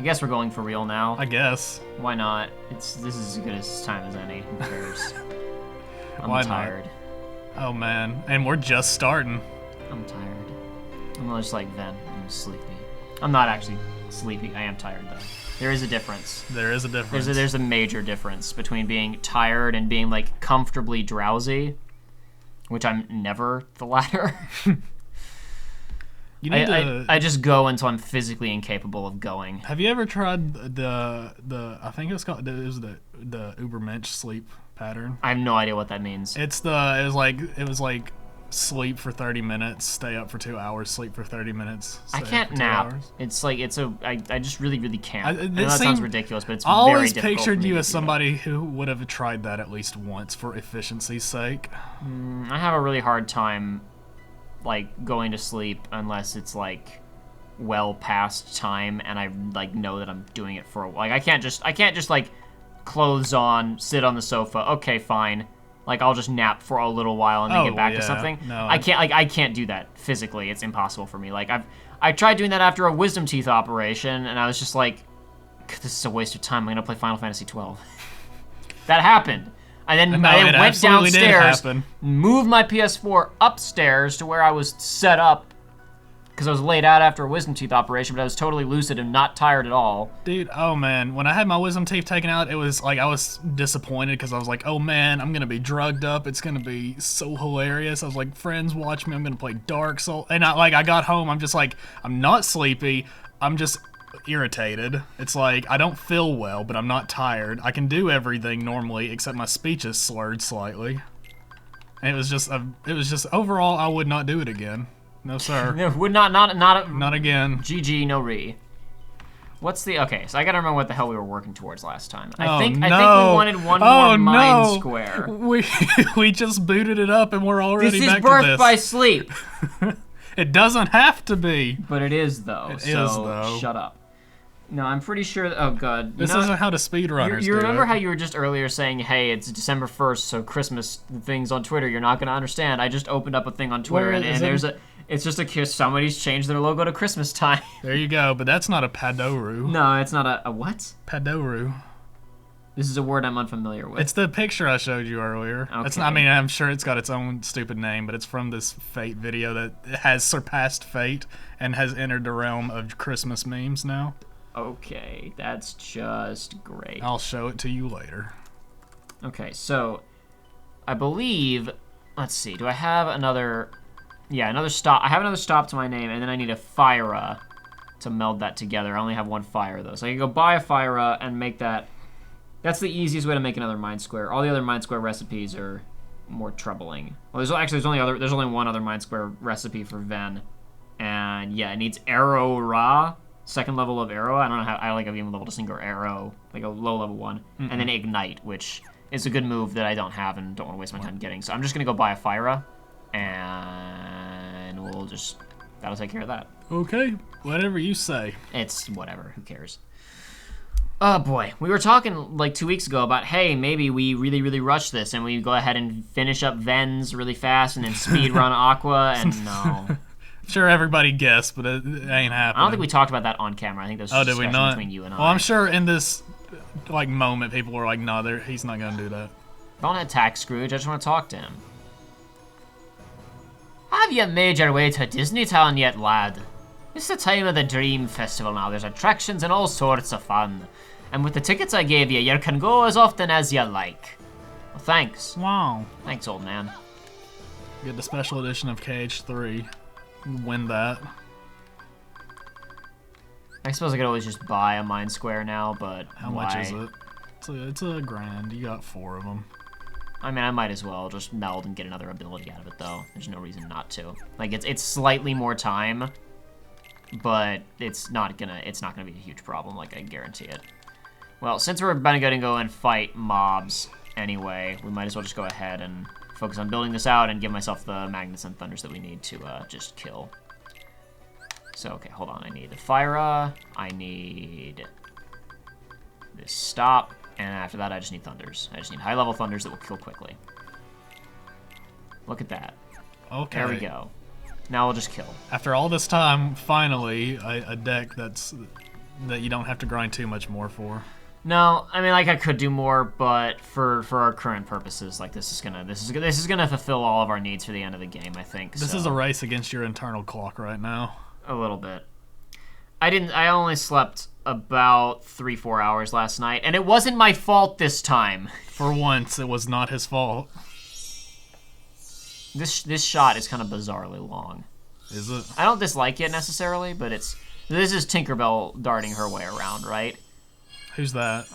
guess we're going for real now. I guess. Why not? This is as good as time as any. Who cares? Why I'm tired. Not? Oh man, and we're just starting. I'm tired. I'm just like Ven. I'm sleepy. I'm not actually sleepy. I am tired though. There is a difference. There is a difference. There's a major difference between being tired and being like comfortably drowsy, which I'm never the latter. You need to... I just go until I'm physically incapable of going. Have you ever tried the I think it was the Ubermensch sleep pattern? I have no idea what that means. It was like sleep for 30 minutes, stay up for 2 hours, sleep for 30 minutes. I can't nap. It's like I just really can't. I know that sounds ridiculous, but it's I very always difficult. Pictured you as somebody who would have tried that at least once for efficiency's sake. I have a really hard time like going to sleep unless it's like well past time and I like know that I'm doing it for a while. Like I can't just like clothes on, sit on the sofa. Okay, fine. Like I'll just nap for a little while and then get back to something. No, I can't do that physically. It's impossible for me. Like I tried doing that after a wisdom teeth operation and I was just like, this is a waste of time. I'm gonna play Final Fantasy 12. That happened. And then I went downstairs, moved my PS4 upstairs to where I was set up because I was laid out after a wisdom teeth operation, but I was totally lucid and not tired at all. Dude, oh man, when I had my wisdom teeth taken out, it was like I was disappointed because I was like, oh man, I'm gonna be drugged up. It's gonna be so hilarious. I was like, friends, watch me. I'm gonna play Dark Souls. And I got home. I'm just like, I'm not sleepy. I'm just irritated. It's like I don't feel well, but I'm not tired. I can do everything normally except my speech is slurred slightly. And it was just overall I would not do it again. No sir. Would not again. GG, no re. What's the okay? So I gotta remember what the hell we were working towards last time. I think we wanted one more mind square. We just booted it up and we're already back to this. This is birth by sleep. It doesn't have to be. But it is though. It is though. Shut up. No, I'm pretty sure. Oh god, this isn't how the speedrunners do it. You remember how you were just earlier saying, "Hey, it's December 1st, so Christmas things on Twitter you're not gonna understand." I just opened up a thing on Twitter and there's a. It's just somebody's changed their logo to Christmas time. There you go, but that's not a Padoru. No, it's not a what? Padoru. This is a word I'm unfamiliar with. It's the picture I showed you earlier. Okay. It's not, I mean, I'm sure it's got its own stupid name, but it's from this Fate video that has surpassed Fate and has entered the realm of Christmas memes now. Okay, that's just great. I'll show it to you later. Okay, so I believe, let's see, do I have another... Yeah, another stop. I have another stop to my name, and then I need a Fira to meld that together. I only have one Fire, though. So I can go buy a Fira and make that... That's the easiest way to make another Mind Square. All the other Mind Square recipes are more troubling. Well, there's only one other Mind Square recipe for Ven. And, yeah, it needs Arrow Ra, second level of Arrow. I don't know how... I like I've even leveled a single Arrow, like a low-level one. Mm-hmm. And then Ignite, which is a good move that I don't have and don't want to waste my time getting. So I'm just going to go buy a Fira. And we'll just... That'll take care of that. Okay, whatever you say. It's whatever, who cares? Oh boy, we were talking like 2 weeks ago about, hey, maybe we really rush this and we go ahead and finish up Vens really fast and then speed run Aqua, and no. Sure everybody guessed, but it ain't happening. I don't think we talked about that on camera. I think that was just a discussion between you and I. Well, I'm sure in this like moment people were like, no, he's not going to do that. Don't attack Scrooge, I just want to talk to him. Have you made your way to Disney Town yet, lad? It's the time of the Dream Festival now. There's attractions and all sorts of fun. And with the tickets I gave you, you can go as often as you like. Well, thanks. Wow. Thanks, old man. Get the special edition of KH3. Win that. I suppose I could always just buy a Mind Square now, but how much is it? It's a grand. You got 4 of them. I mean, I might as well just meld and get another ability out of it, though. There's no reason not to. Like, it's slightly more time, but it's not gonna be a huge problem. Like, I guarantee it. Well, since we're about to go and fight mobs anyway, we might as well just go ahead and focus on building this out and give myself the Magnets and Thunders that we need to just kill. So, okay, hold on. I need the Fira. I need this stop. And after that, I just need Thunders. I just need high-level Thunders that will kill quickly. Look at that. Okay. There we go. Now we'll just kill. After all this time, finally, a deck that's that you don't have to grind too much more for. No, I mean, like, I could do more, but for our current purposes, like, this is gonna fulfill all of our needs for the end of the game, I think. This is a race against your internal clock right now. A little bit. I only slept about 3-4 hours last night, and it wasn't my fault this time. For once, it was not his fault. This shot is kind of bizarrely long. Is it? I don't dislike it necessarily, but this is Tinkerbell darting her way around, right? Who's that?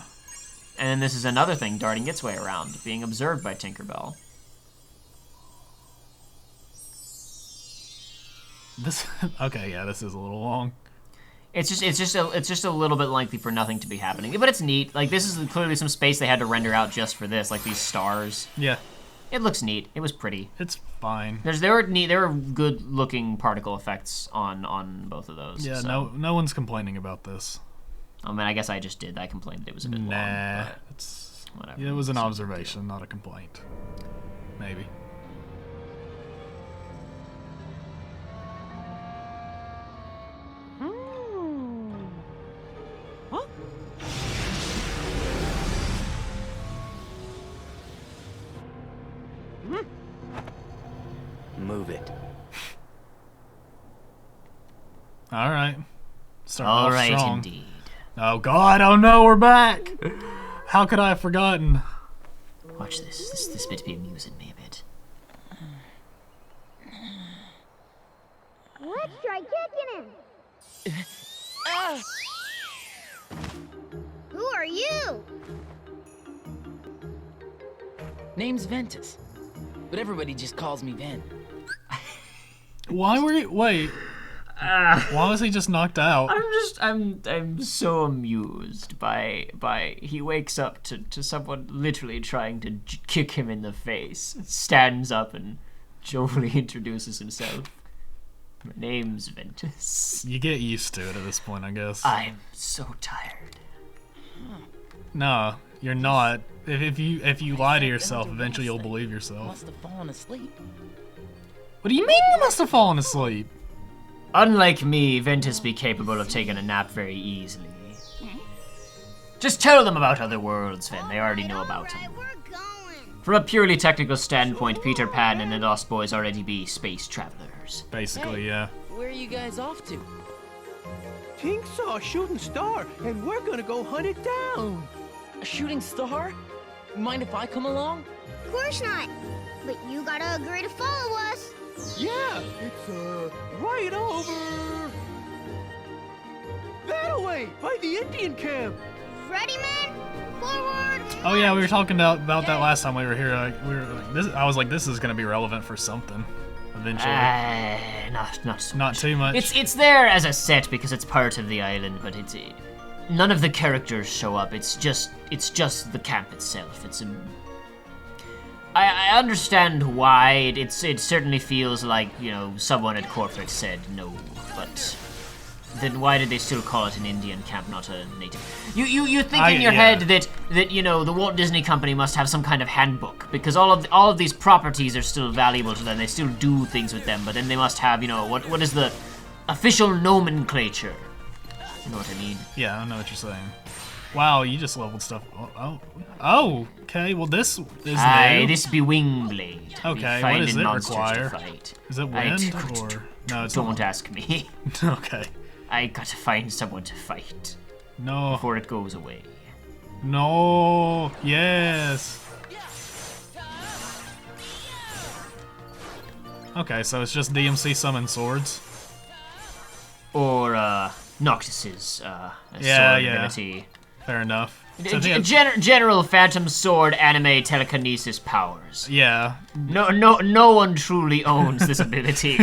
And then this is another thing darting its way around, being observed by Tinkerbell. This okay, yeah, this is a little long. It's just a little bit lengthy for nothing to be happening, but it's neat. Like, this is clearly some space they had to render out just for this, like these stars. Yeah. It looks neat. It was pretty. It's fine. There were good looking particle effects on both of those. Yeah, so. no one's complaining about this. I mean, I guess I just did. I complained it was a bit long. Nah, But it's whatever. yeah, it was an observation, not a complaint. Maybe. What? Move it. All right. Starting All off right, strong. indeed. Oh God! Oh no, we're back. How could I have forgotten? Watch this. This bit be amusing me a bit. Let's try kicking him. Who are you? Name's Ventus, but everybody just calls me Ven. Why were you? Wait. Why was he just knocked out? I'm so amused by he wakes up to someone literally trying to kick him in the face. Stands up and jovially introduces himself. My name's Ventus. You get used to it at this point, I guess. I'm so tired. No, you're not. If you lie to yourself, eventually you'll believe yourself. Must have fallen asleep. What do you mean you must have fallen asleep? Unlike me, Ventus be capable of taking a nap very easily. Just tell them about other worlds, Ven. They already know about them. We're going. From a purely technical standpoint, Peter Pan and the Lost Boys already be space travelers. Basically, yeah. Where are you guys off to? Tink saw a shooting star, and we're gonna go hunt it down. A shooting star? Mind if I come along? Of course not. But you gotta agree to follow us. Yeah, it's right over that way by the Indian camp. Ready, men? Forward. Oh yeah, we were talking about that last time we were here. I was like, this is gonna be relevant for something eventually. Not so Not too much. It's there as a set because it's part of the island, but it's none of the characters show up. It's just the camp itself. I understand why it certainly feels like, you know, someone at corporate said no, but then why did they still call it an Indian camp, not a native? You think in your head that you know the Walt Disney Company must have some kind of handbook because all of these properties are still valuable to them. They still do things with them, but then they must have, you know, what is the official nomenclature? You know what I mean? Yeah, I know what you're saying. Wow, you just leveled stuff. Oh, okay. Well, this is new. This be Wingblade. Okay, We what find does in it monsters to require? fight. Is it wind or no? It's Don't ask me. not. Okay. I gotta find someone to fight No. before it goes away. No. Yes. Okay, so it's just DMC summon swords. Or Noctis's Yeah, sword yeah. ability. Fair enough. So General Phantom Sword anime telekinesis powers. yeah. No one truly owns this ability.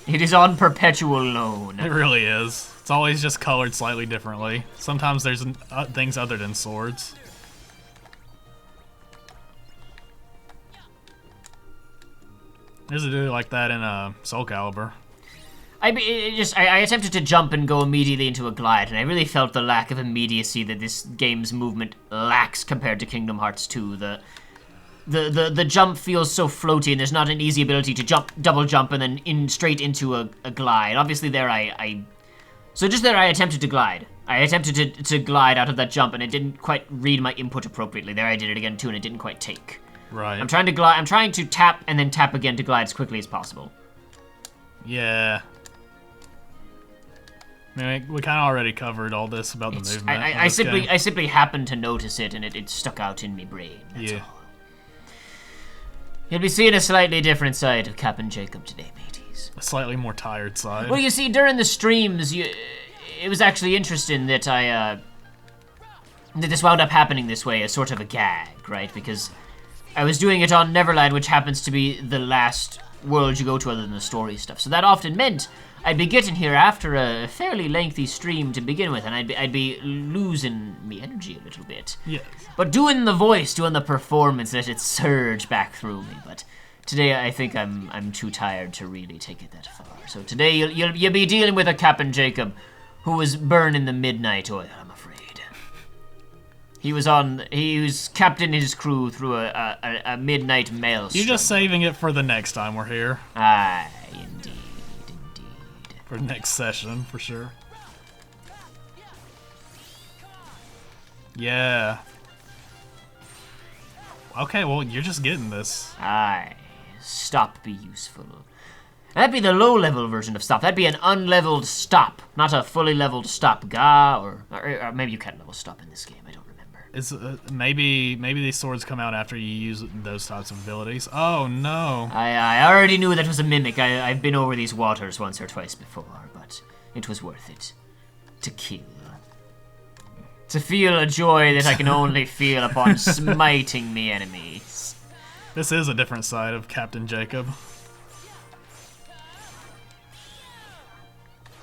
It is on perpetual loan. It really is. It's always just colored slightly differently. Sometimes there's things other than swords. There's a dude like that in Soul Calibur. I attempted to jump and go immediately into a glide, and I really felt the lack of immediacy that this game's movement lacks compared to Kingdom Hearts 2. The jump feels so floaty, and there's not an easy ability to double jump, and then straight into a glide. Obviously, there I So just there, I attempted to glide. I attempted to glide out of that jump, and it didn't quite read my input appropriately. There I did it again, too, and it didn't quite take. Right. I'm trying to glide. I'm trying to tap and then tap again to glide as quickly as possible. Yeah. I mean, we kind of already covered all this about the movement. I simply happened to notice it, and it stuck out in my brain. That's all. You'll be seeing a slightly different side of Captain Jacob today, mateys. A slightly more tired side. Well, you see, during the streams, it was actually interesting that that this wound up happening this way as sort of a gag, right? Because I was doing it on Neverland, which happens to be the last world you go to other than the story stuff. So that often meant I'd be getting here after a fairly lengthy stream to begin with, and I'd be losing me energy a little bit. Yeah. But doing the voice, doing the performance, let it surge back through me. But today I think I'm too tired to really take it that far. So today you'll be dealing with a Captain Jacob who was burning the midnight oil, I'm afraid. He was captaining his crew through a midnight maelstrom. You're just saving it for the next time we're here. Aye, indeed. For the next session, for sure. Yeah. Okay, well, you're just getting this. Aye. Stop be useful. That'd be the low-level version of stop. That'd be an unleveled stop, not a fully leveled stop ga, or maybe you can't level stop in this game. I don't remember. Is maybe these swords come out after you use those types of abilities? Oh no! I already knew that was a mimic. I've been over these waters once or twice before, but it was worth it to kill. To feel a joy that I can only feel upon smiting me enemies. This is a different side of Captain Jacob.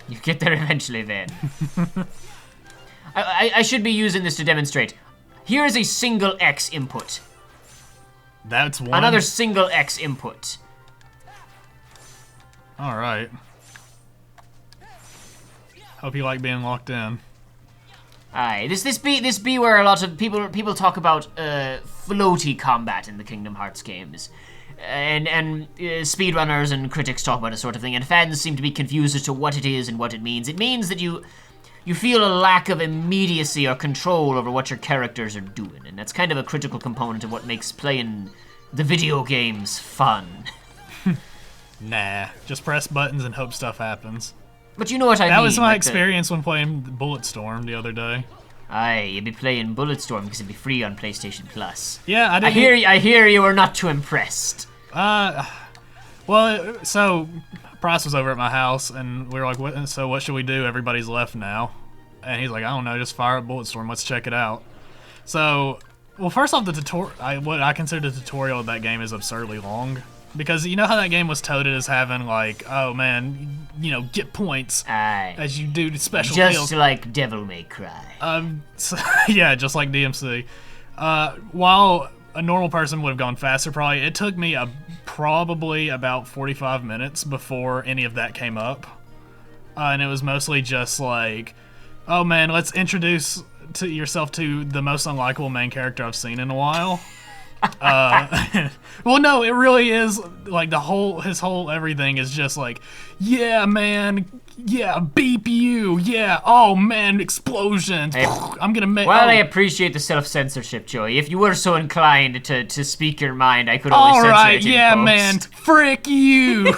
You get there eventually, then. I should be using this to demonstrate. Here is a single X input. That's one. Another single X input. All right. Hope you like being locked in. Aye, this be where a lot of people talk about floaty combat in the Kingdom Hearts games, and speedrunners and critics talk about a sort of thing, and fans seem to be confused as to what it is and what it means. It means that you feel a lack of immediacy or control over what your characters are doing, and that's kind of a critical component of what makes playing the video games fun. Nah, just press buttons and hope stuff happens. But you know what I mean. That was my experience when playing Bulletstorm the other day. Aye, you'd be playing Bulletstorm because it'd be free on PlayStation Plus. Yeah, I hear you were not too impressed. Well, so Price was over at my house, and we were like, what should we do? Everybody's left now. And he's like, I don't know, just fire up Bulletstorm, let's check it out. So, well, first off, what I consider the tutorial of that game is absurdly long. Because you know how that game was touted as having, like, oh man, get points as you do special kills. Just like Devil May Cry. Yeah, just like DMC. While a normal person would have gone faster, probably, it took me probably about 45 minutes before any of that came up. And it was mostly just like, oh man, let's introduce yourself to the most unlikable main character I've seen in a while. Well, no, it really is, like, his whole everything is just like, yeah, man, yeah, beep you, yeah, oh man, explosions, I'm gonna make. Well, I appreciate the self-censorship, Joey. If you were so inclined to speak your mind, I could always censor it. Alright, in yeah, post. man, frick you.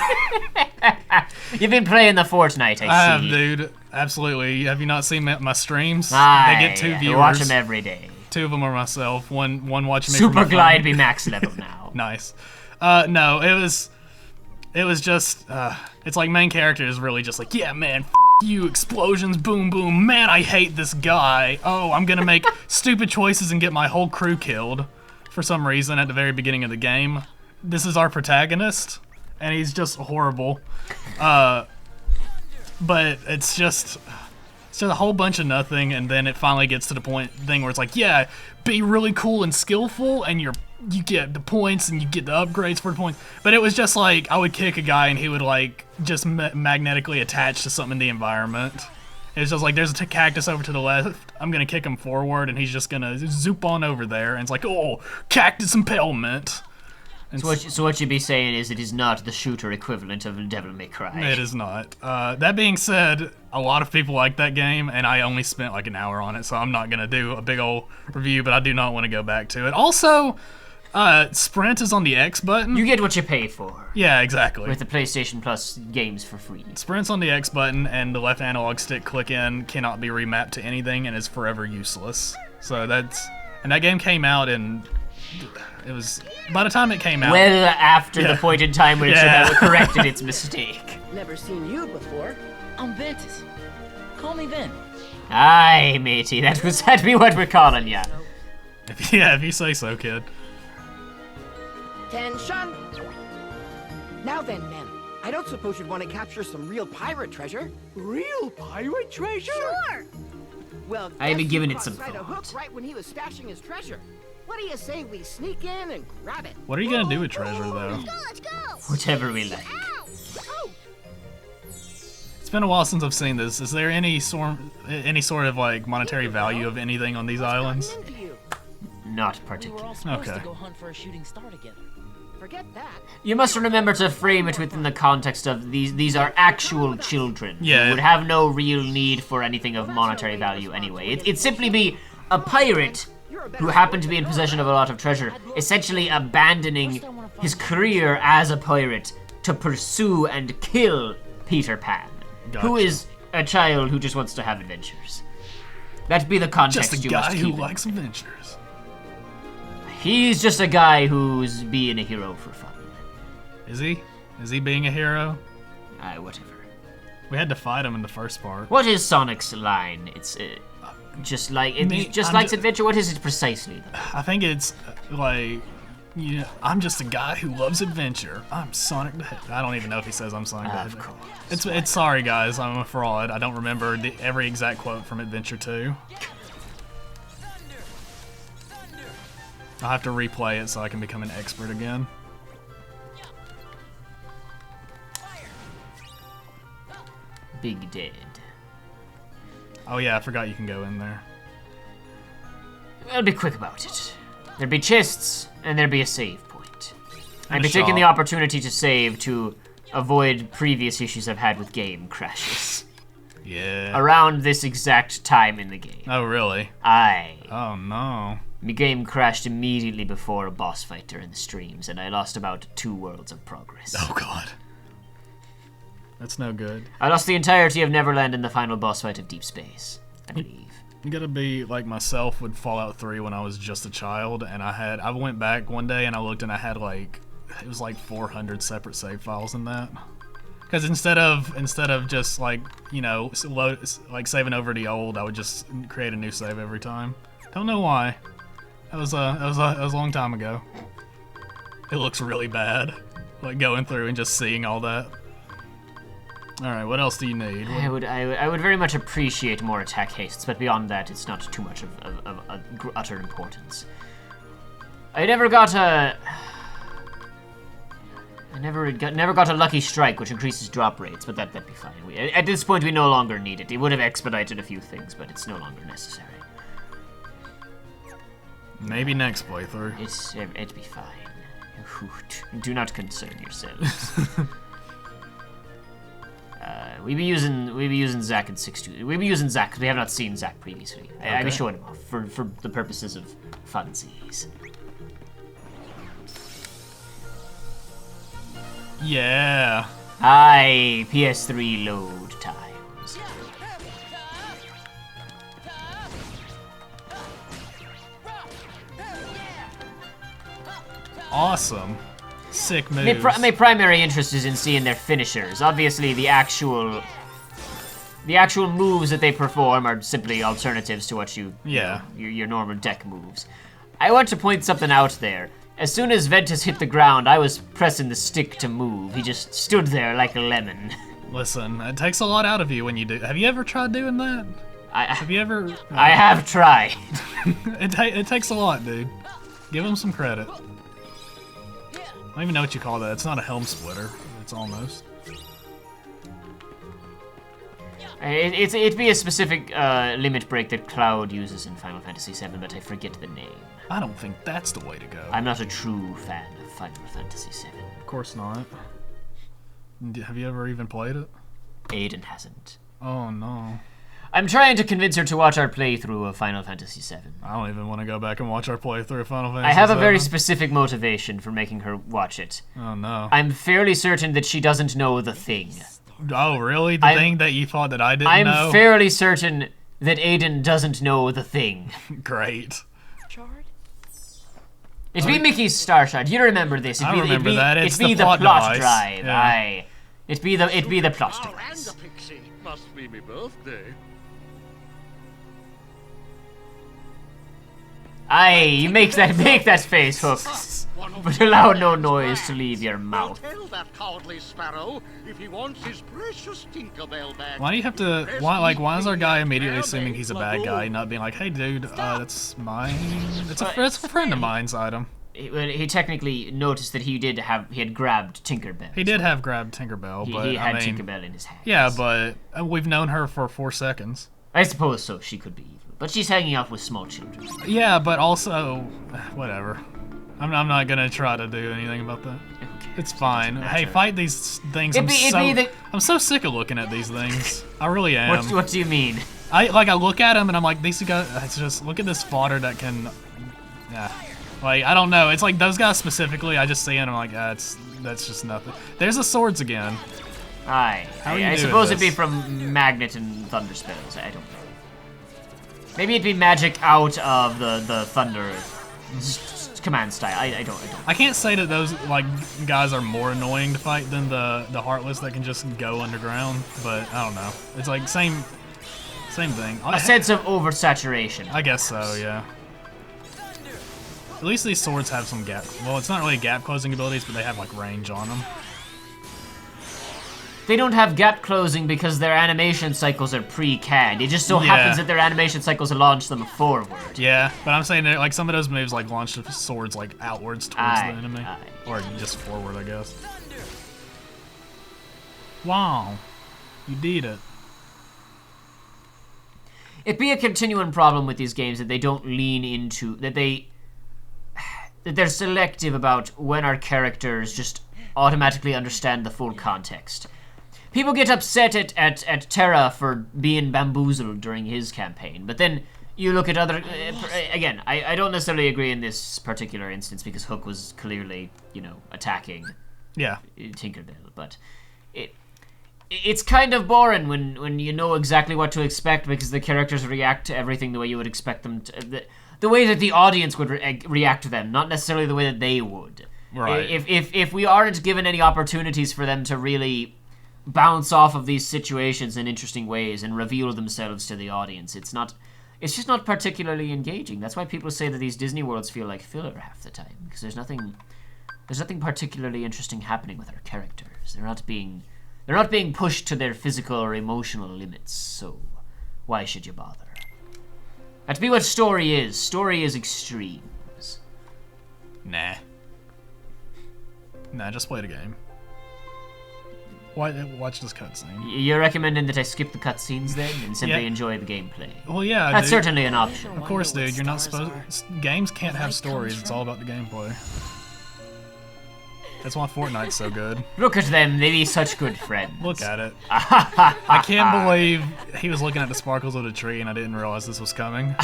You've been playing the Fortnite, I see. I have, dude, absolutely. Have you not seen my streams? Aye, they get 2 viewers. I watch them every day. 2 of them are myself. One watching me. Super Glide be max level now. Nice. No, it was just. It's like main character is really just like, yeah, man, you, explosions, boom, boom. Man, I hate this guy. Oh, I'm gonna make stupid choices and get my whole crew killed for some reason at the very beginning of the game. This is our protagonist, and he's just horrible. But it's just a whole bunch of nothing, and then it finally gets to the thing where it's like, yeah, be really cool and skillful, and you get the points and you get the upgrades for the points. But it was just like, I would kick a guy and he would like just magnetically attach to something in the environment. It was just like, there's a cactus over to the left, I'm gonna kick him forward and he's just gonna zoop on over there, and it's like, oh, cactus impalement. So what you'd be saying is it is not the shooter equivalent of Devil May Cry. It is not. That being said, a lot of people like that game, and I only spent like an hour on it, so I'm not gonna do a big old review, but I do not want to go back to it. Also, sprint is on the X button. You get what you pay for. Yeah, exactly. With the PlayStation Plus games for free. Sprint's on the X button, and the left analog stick click in cannot be remapped to anything and is forever useless. So and that game came out in, it was, by the time it came out. Well, after the point in time when it should have corrected its mistake. Never seen you before. I'm Ventus. Call me Ven. Aye, matey, that'd be what we're calling ya. If you say so, kid. Tension! Now then, men, I don't suppose you'd want to capture some real pirate treasure? Real pirate treasure? Sure. Well, I haven't guess given you it some caught sight of thought. Hook right when he was stashing his treasure. What do you say we sneak in and grab it? What are you gonna do with treasure, though? Let's go. Whatever we like. Ow. Oh. It's been a while since I've seen this. Is there any sort of like monetary value of anything on these islands? Into you. Not We were particularly. all supposed Okay. to go hunt for a shooting star together. Forget that. You must remember to frame it within the context of these are actual children. Yeah. Who would have no real need for anything of monetary value anyway. It'd simply be a pirate who happened to be in possession of a lot of treasure, essentially abandoning his career as a pirate to pursue and kill Peter Pan, who Gotcha. is a child who just wants to have adventures. That'd be the context Just a you guy must who keep in. likes adventures. He's just a guy who's being a hero for fun. Is he? Is he being a hero? Whatever. We had to fight him in the first part. What is Sonic's line? It's just like it Me- just I'm likes ju- adventure. What is it precisely? Though? I think it's like, I'm just a guy who loves adventure. I'm Sonic the Hedgehog. I don't even know if he says I'm Sonic the Of Hedgehog. course. It's sorry guys, I'm a fraud. I don't remember every exact quote from Adventure 2. I'll have to replay it so I can become an expert again. Big Dead. Oh yeah, I forgot you can go in there. I'll be quick about it. There'd be chests, and there'd be a save point. I'd And be a taking the shop. opportunity to save to avoid previous issues I've had with game crashes. Yeah. Around this exact time in the game. Oh really? Aye. Oh no. The game crashed immediately before a boss fight during the streams, and I lost about 2 worlds of progress. Oh god. That's no good. I lost the entirety of Neverland in the final boss fight of Deep Space, I believe. You gotta be like myself with Fallout 3 when I was just a child, and I went back one day and I looked and I had like, it was like 400 separate save files in that. Because instead of just like, like saving over the old, I would just create a new save every time. Don't know why. That was a long time ago. It looks really bad, like going through and just seeing all that. All right, what else do you need? I would very much appreciate more attack hastes, but beyond that, it's not too much of utter importance. I never got a lucky strike, which increases drop rates, but that'd be fine. At this point, we no longer need it. It would have expedited a few things, but it's no longer necessary. Maybe next playthrough. It'd be fine. Do not concern yourselves. We be using Zack in 6.2. We be using Zack because we have not seen Zack previously. I be showing him off for the purposes of funsies. Yeah. Aye, PS3 load times. Awesome. Sick moves. My primary interest is in seeing their finishers. Obviously, the actual moves that they perform are simply alternatives to what your normal deck moves. I want to point something out there. As soon as Ventus hit the ground, I was pressing the stick to move. He just stood there like a lemon. Listen, it takes a lot out of you when you do. Have you ever tried doing that? Have you ever? I have tried. It takes a lot, dude. Give him some credit. I don't even know what you call that. It's not a helm splitter. It's almost. It'd be a specific limit break that Cloud uses in Final Fantasy VII, but I forget the name. I don't think that's the way to go. I'm not a true fan of Final Fantasy VII. Of course not. Have you ever even played it? Aiden hasn't. Oh no. I'm trying to convince her to watch our playthrough of Final Fantasy VII. I don't even want to go back and watch our playthrough of Final Fantasy I have a very VII. specific motivation for making her watch it. Oh no. I'm fairly certain that she doesn't know the thing. Oh really? The thing that you thought that I didn't know? I'm fairly certain that Aiden doesn't know the thing. Great. It'd be Mickey's Star Shard. You remember this? I remember that. It's it'd be the the plot device. drive. Yeah. Aye. It'd be the plot Oh, and device. the pixie. Must be my birthday. Aye, you make that face, Hook. But allow no noise to leave your I'll mouth. tell that cowardly sparrow if he wants his precious Tinkerbell back. Why do you have to? Why is our guy immediately assuming he's a bad guy, not being like, hey dude, that's mine. It's a friend of mine's item. He technically noticed that he had grabbed Tinkerbell. He did have grabbed Tinkerbell, but he had I mean, Tinkerbell in his hands. yeah, but we've known her for 4 seconds. I suppose so. She could be evil, but she's hanging out with small children. Yeah, but also, whatever. I'm not gonna try to do anything about that. It's fine. Hey, fight these things. I'm so sick of looking at these things. I really am. What do you mean? I look at them and I'm like, these guys. It's just look at this fodder that can. Yeah. Like I don't know. It's like those guys specifically. I just see it and I'm like, that's just nothing. There's the swords again. Aye. How are you I doing suppose it'd be this? from Magnet and Thunder spells. I don't know. Maybe it'd be magic out of the Thunder command style. I don't. I can't say that those like guys are more annoying to fight than the Heartless that can just go underground, but I don't know. It's like same thing. A sense of oversaturation. I guess so, yeah. At least these swords have some gap. Well, it's not really gap closing abilities, but they have like range on them. They don't have gap closing because their animation cycles are pre-canned. It just so happens that their animation cycles launch them forward. Yeah, but I'm saying that like some of those moves like launch the swords like outwards towards the enemy, or just forward, I guess. Wow, you did it. It'd be a continuing problem with these games that they don't lean into, that they're selective about when our characters just automatically understand the full context. People get upset at Terra for being bamboozled during his campaign, but then you look at other... again, I don't necessarily agree in this particular instance because Hook was clearly, attacking Tinkerbell, but it's kind of boring when you know exactly what to expect because the characters react to everything the way you would expect them to... The way that the audience would react to them, not necessarily the way that they would. Right. If we aren't given any opportunities for them to really bounce off of these situations in interesting ways and reveal themselves to the audience, it's just not particularly engaging. That's why people say that these Disney worlds feel like filler half the time, because there's nothing particularly interesting happening with our characters. They're not being pushed to their physical or emotional limits. So why should you bother? That's be what story is. Story is extremes. Nah, just play the game. Watch this cutscene. You're recommending that I skip the cutscenes then and simply enjoy the gameplay? Well, yeah, That's dude. certainly an option. Of course, dude. You're not supposed. Games can't have stories. It's all about the gameplay. That's why Fortnite's so good. Look at them, they be such good friends. Look at it. I can't believe he was looking at the sparkles of the tree and I didn't realize this was coming.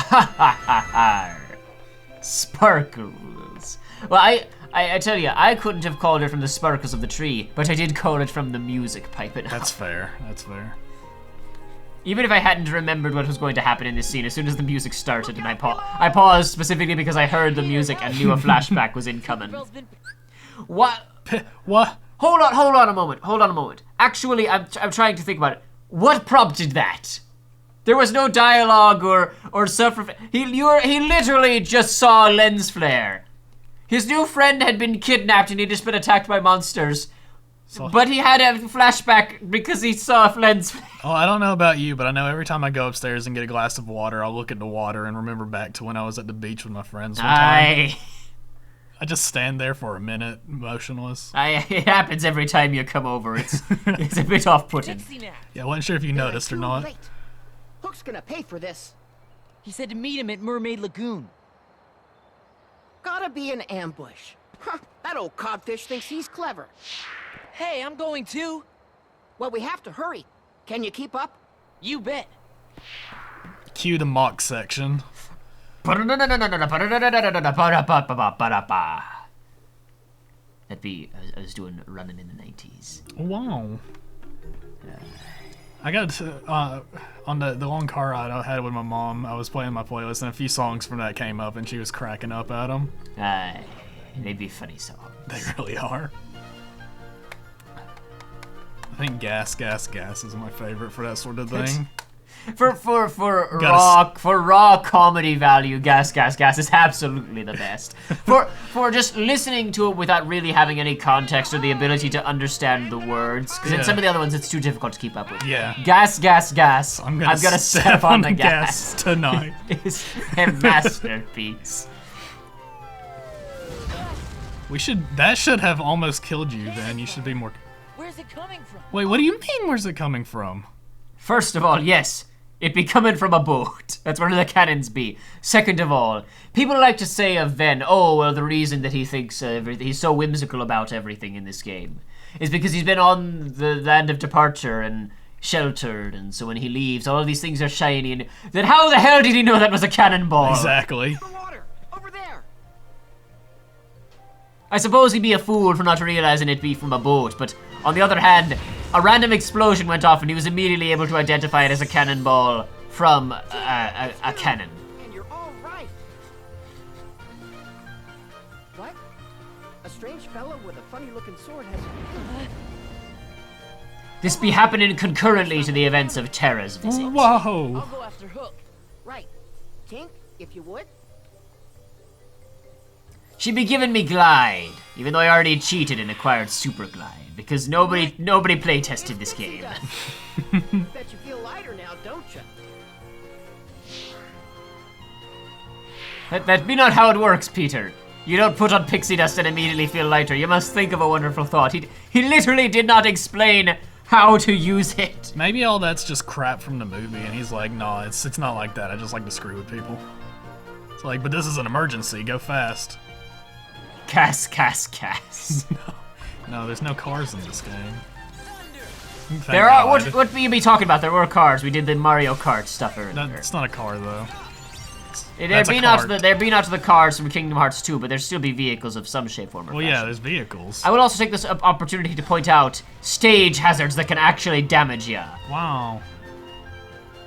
Sparkles. Well, I tell you, I couldn't have called it from the sparkles of the tree, but I did call it from the music piping up. That's fair. That's fair. Even if I hadn't remembered what was going to happen in this scene, as soon as the music started and I paused specifically because I heard the music and knew a flashback was incoming. What? What? Hold on a moment. Actually, I'm trying to think about it. What prompted that? There was no dialogue or suffer. He literally just saw a lens flare. His new friend had been kidnapped and he'd just been attacked by monsters. But he had a flashback because he saw a lens flare. Well, I don't know about you, but I know every time I go upstairs and get a glass of water, I'll look at the water and remember back to when I was at the beach with my friends one time. I just stand there for a minute, motionless. It happens every time you come over. It's a bit off-putting. Yeah, I wasn't sure if you noticed or not. Late. Hook's gonna pay for this. He said to meet him at Mermaid Lagoon. Gotta be an ambush. Huh. That old codfish thinks he's clever. Hey, I'm going too. Well, we have to hurry. Can you keep up? You bet. Cue the mock section. That'd be, I was doing running in the 90s. Wow. I got on the long car ride I had with my mom. I was playing my playlist, and a few songs from that came up, and she was cracking up at them. They'd be funny songs. They really are. I think Gas, Gas, Gas is my favorite for that sort of thing. For raw comedy value, Gas Gas Gas is absolutely the best. for just listening to it without really having any context or the ability to understand the words, because in some of the other ones it's too difficult to keep up with. Yeah. Gas Gas Gas. I'm gonna step on the gas tonight. It's a masterpiece. That should have almost killed you. Then you should be more. Where's it coming from? Wait, what do you mean? Where's it coming from? First of all, yes, it be coming from a boat. That's where the cannons be. Second of all, people like to say of Ven, oh, well, the reason that he thinks he's so whimsical about everything in this game is because he's been on the land of departure and sheltered, and so when he leaves, all of these things are shiny, and then how the hell did he know that was a cannonball? Exactly. The water! Over there! I suppose he'd be a fool for not realizing it'd be from a boat, but on the other hand, a random explosion went off and he was immediately able to identify it as a cannonball from a cannon. And you're all right. What? A strange fellow with a funny-looking sword has... This be happening concurrently to the events of Terra's visit. I'll Whoa. go after Hook. Right. Tink, if you would. She'd be giving me glide, even though I already cheated and acquired super glide, because nobody play tested this game. Bet you feel lighter now, don't you? That be not how it works, Peter. You don't put on pixie dust and immediately feel lighter. You must think of a wonderful thought. He literally did not explain how to use it. Maybe all that's just crap from the movie, and he's like, no, it's not like that. I just like to screw with people. It's like, but this is an emergency. Go fast. Cas. No, there's no cars in this game. Thank There are. God. What you be talking about? There were cars. We did the Mario Kart stuff earlier. That's not a car though. There That's be a not cart. there be not the cars from Kingdom Hearts 2, but there still be vehicles of some shape, form, or Well, yeah, fashion. there's vehicles. I will also take this opportunity to point out stage hazards that can actually damage ya. Wow.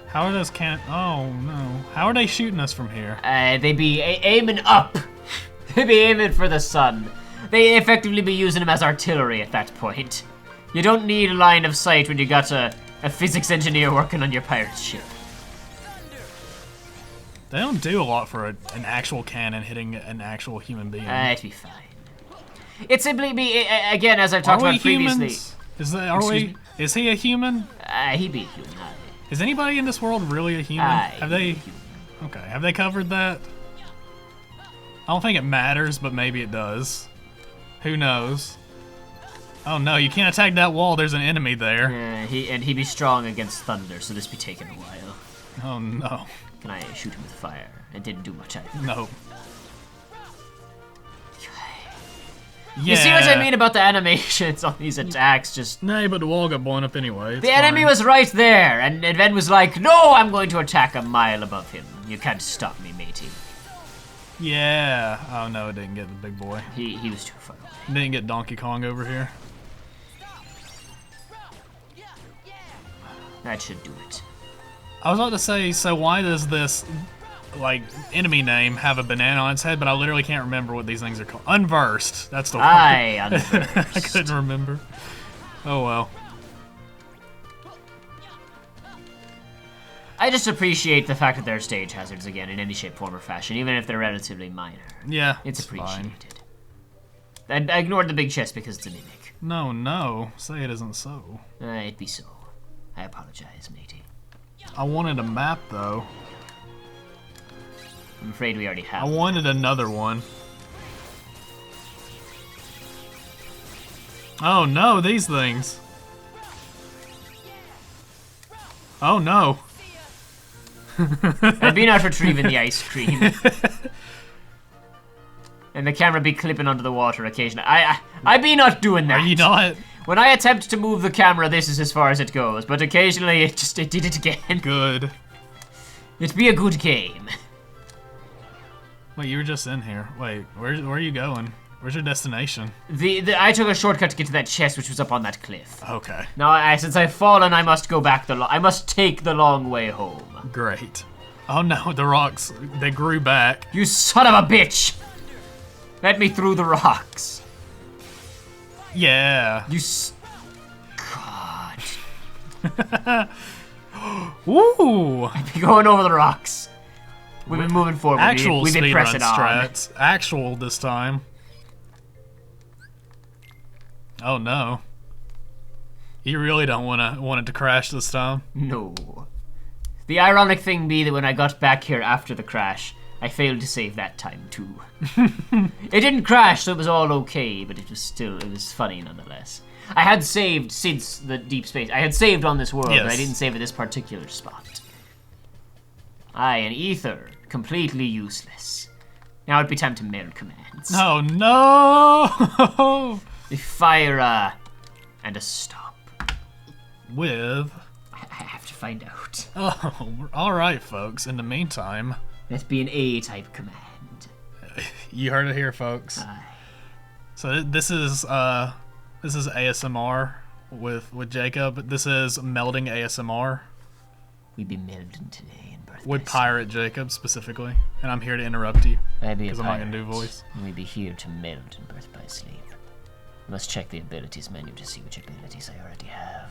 How are those Oh no. How are they shooting us from here? They be aiming up. They be aiming for the sun. They effectively be using them as artillery at that point. You don't need a line of sight when you got a physics engineer working on your pirate ship. They don't do a lot for an actual cannon hitting an actual human being. It'd be fine. It simply be, again, as I've talked Are we about previously. humans? Excuse me? Is he a human? He be human. Is anybody in this world really a human? Have they? Okay, have they covered that? I don't think it matters, but maybe it does. Who knows? Oh no, you can't attack that wall. There's an enemy there. He be strong against thunder, so this be taking a while. Oh no. Can I shoot him with fire? It didn't do much either. No. Yeah. You see what I mean about the animations on these attacks? Just Nah, but the wall got blown up anyway. the enemy was right there, and Ven was like, "No, I'm going to attack a mile above him. You can't stop me, matey." Yeah. Oh no, it didn't get the big boy. He was too far away. It didn't get Donkey Kong over here. That should do it. I was about to say, so why does this, like, enemy name have a banana on its head, but I literally can't remember what these things are called. Unversed. That's the word. Aye, I unversed. couldn't remember. Oh well. I just appreciate the fact that there are stage hazards again in any shape, form, or fashion, even if they're relatively minor. Yeah, It's fine. appreciated. I ignored the big chest because it's a mimic. No, say it isn't so. It be so. I apologize, matey. I wanted a map though. I'm afraid we already I have. wanted another one. Oh no, these things. Oh no. I've been out retrieving the ice cream. And the camera be clipping under the water occasionally. I be not doing that. Are you not? When I attempt to move the camera, this is as far as it goes. But occasionally, it did it again. Good. It be a good game. Wait, you were just in here. Wait, where are you going? Where's your destination? I took a shortcut to get to that chest, which was up on that cliff. Okay. Now, since I've fallen, I must go back I must take the long way home. Great. Oh no, the rocks, they grew back. You son of a bitch! Let me through the rocks. Yeah. God. Woo! Be going over the rocks. We've been moving forward. Actual We've been speedrun pressing on. strats. Actual this time. Oh no. You really don't want it to crash this time? No. The ironic thing be that when I got back here after the crash, I failed to save that time too. It didn't crash, so it was all okay, but it was funny nonetheless. I had saved since the deep space. I had saved on this world, Yes. but I didn't save at this particular spot. Aye, an ether. Completely useless. Now it'd be time to meld commands. Oh no! A fire, and a stop. With... I have to find out. Oh, alright folks, in the meantime... That'd be an A-type command. You heard it here, folks. Aye. So this is ASMR with Jacob. This is melding ASMR We be melding today in birth. with Pirate Jacob specifically, and I'm here to interrupt you I be a because I'm not gonna do pirate, voice. and we be here to meld in birth by sleep. Must check the abilities menu to see which abilities I already have.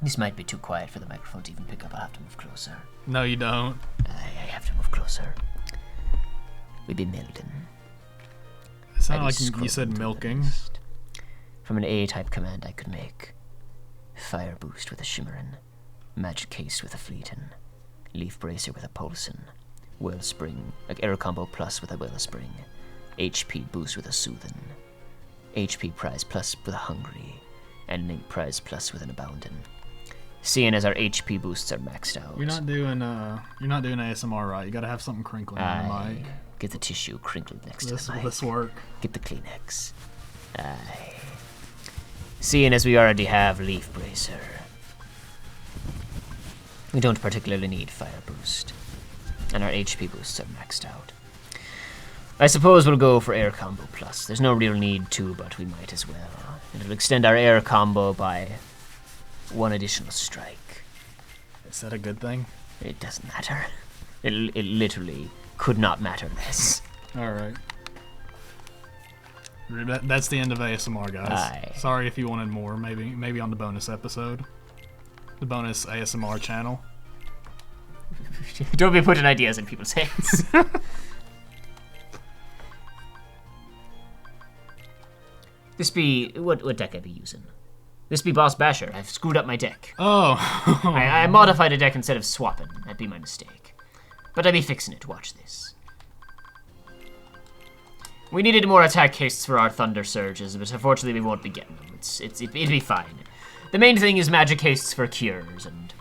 This might be too quiet for the microphone to even pick up. I'll have to move closer. No, you don't. I have to move closer. We be melding. It sounded I like be you scrolling said through the milking. list. From an A-type command I could make fire boost with a shimmerin', magic haste with a fleetin', leaf bracer with a pulsin', wellspring, like air combo plus with a wellspring, HP boost with a soothin', HP prize plus with a hungry, and link prize plus with an aboundin'. Seeing as our HP boosts are maxed out. You're not doing ASMR right. You gotta have something crinkling on the mic. Get the tissue crinkled next This to the will mic. this work? Get the Kleenex. Aye. Seeing as we already have Leaf Bracer, we don't particularly need Fire Boost, and our HP boosts are maxed out. I suppose we'll go for Air Combo Plus. There's no real need to, but we might as well. It'll extend our Air Combo by one additional strike. Is that a good thing? It doesn't matter. It literally could not matter less. All right. That's the end of ASMR, guys. Aye. Sorry if you wanted more. Maybe on the bonus episode, the bonus ASMR channel. Don't be putting ideas in people's heads. This be what deck I be using? This be Boss Basher. I've screwed up my deck. Oh. I modified a deck instead of swapping. That'd be my mistake. But I be fixing it. Watch this. We needed more attack hastes for our Thunder Surges, but unfortunately we won't be getting them. It'd be fine. The main thing is magic hastes for cures, and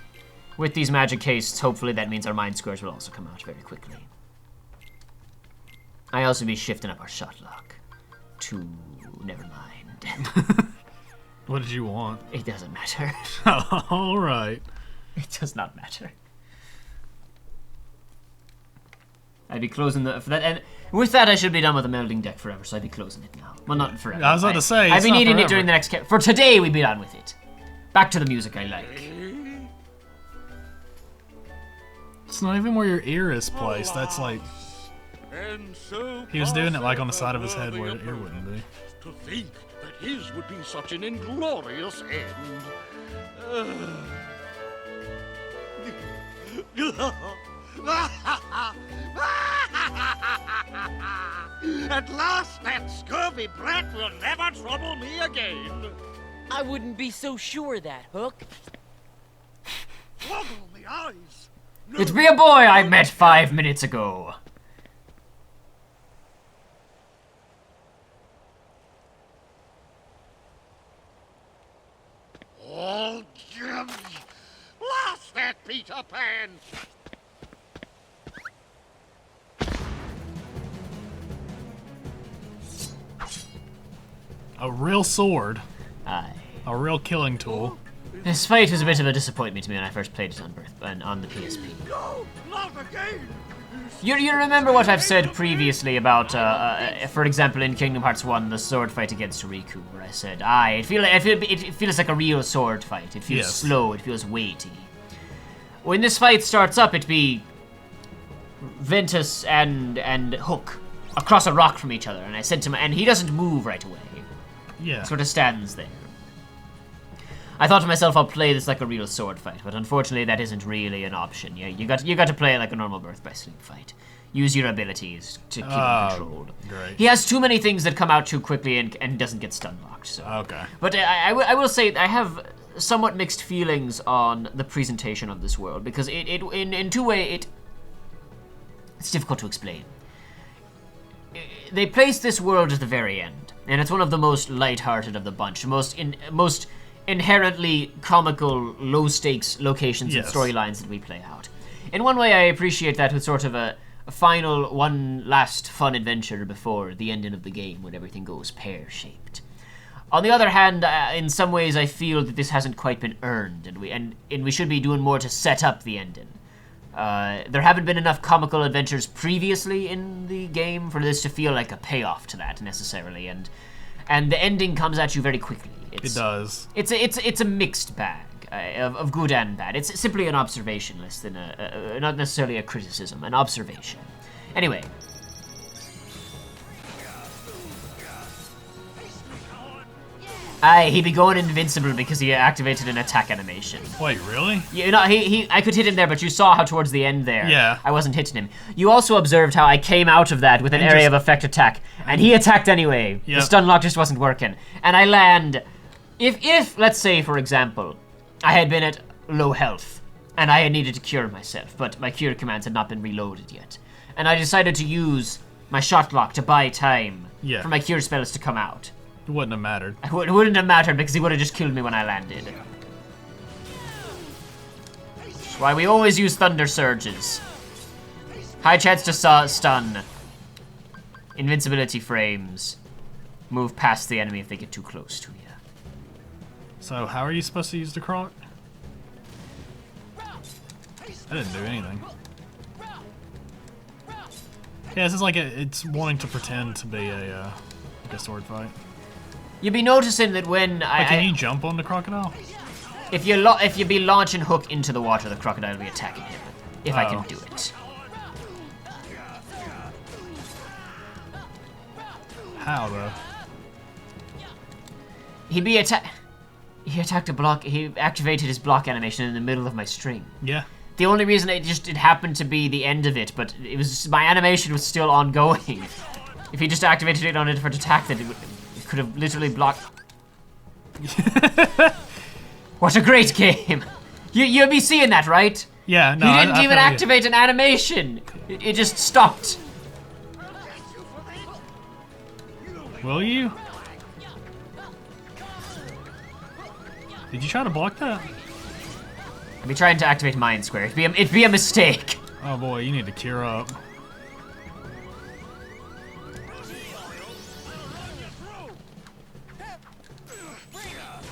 with these magic hastes, hopefully that means our Mind Squares will also come out very quickly. I also be shifting up our shot lock to never mind. What did you want? It doesn't matter. All right. It does not matter. I'd be closing for that, and with that I should be done with the melding deck forever, so I'd be closing it now. Well, not forever. I was about to say, I'd it's be not needing it forever. during the next... For today, we'd be done with it. Back to the music I like. It's not even where your ear is placed. That's like... And so He was doing it like on the side of his head where the ear wouldn't be. to think that his would be such an inglorious end. At last, that scurvy brat will never trouble me again. I wouldn't be so sure of that, Hook. Boggle the eyes. It be a boy I met 5 minutes ago. Oh, Jimmy! Blast that Peter Pan! A real sword. Aye. A real killing tool. This fight was a bit of a disappointment to me when I first played it on the PSP. No, not again. You remember what I've said previously about, for example, in Kingdom Hearts 1, the sword fight against Riku, where I said, it feels like a real sword fight. It feels slow, it feels weighty. When this fight starts up, it be Ventus and Hook across a rock from each other, and I said to him, and he doesn't move right away. Yeah. Sort of stands there. I thought to myself, I'll play this like a real sword fight, but unfortunately that isn't really an option. Yeah, you got to play it like a normal Birth by Sleep fight. Use your abilities to keep him controlled. Great. He has too many things that come out too quickly and doesn't get stun locked. So. Okay. But I will say I have somewhat mixed feelings on the presentation of this world because in two ways it's difficult to explain. They place this world at the very end, and it's one of the most light-hearted of the bunch, most inherently comical, low-stakes locations and storylines that we play out. In one way, I appreciate that with sort of a final, one last fun adventure before the ending of the game, when everything goes pear-shaped. On the other hand, in some ways, I feel that this hasn't quite been earned, and we should be doing more to set up the ending. There haven't been enough comical adventures previously in the game for this to feel like a payoff to that necessarily, and the ending comes at you very quickly. It does. It's a mixed bag of good and bad. It's simply an observation less than not necessarily a criticism, an observation. Anyway. Aye, he'd be going invincible because he activated an attack animation. Wait, really? You know, I could hit him there, but you saw how towards the end there, yeah, I wasn't hitting him. You also observed how I came out of that with an area of effect attack, and he attacked anyway. Yep. The stun lock just wasn't working. And I land, if let's say, for example, I had been at low health, and I had needed to cure myself, but my cure commands had not been reloaded yet, and I decided to use my shot lock to buy time for my cure spells to come out. It wouldn't have mattered. It wouldn't have mattered because he would have just killed me when I landed. That's why we always use Thunder Surges. High chance to stun. Invincibility frames. Move past the enemy if they get too close to you. So, how are you supposed to use the croc? I didn't do anything. Yeah, this is like it's wanting to pretend to be a sword fight. You'll be noticing that when can you jump on the crocodile? If you be launching Hook into the water, the crocodile will be attacking him. If I can do it. How though? He attacked a block. He activated his block animation in the middle of my string. Yeah. The only reason it happened to be the end of it, but it was my animation was still ongoing. If he just activated it on a different attack, then it could have literally blocked. What a great game! You'll be seeing that, right? Yeah, no. He didn't even activate an animation. It just stopped. Will you? Did you try to block that? I'd be trying to activate Mind Square. It'd be a mistake. Oh boy, you need to cure up.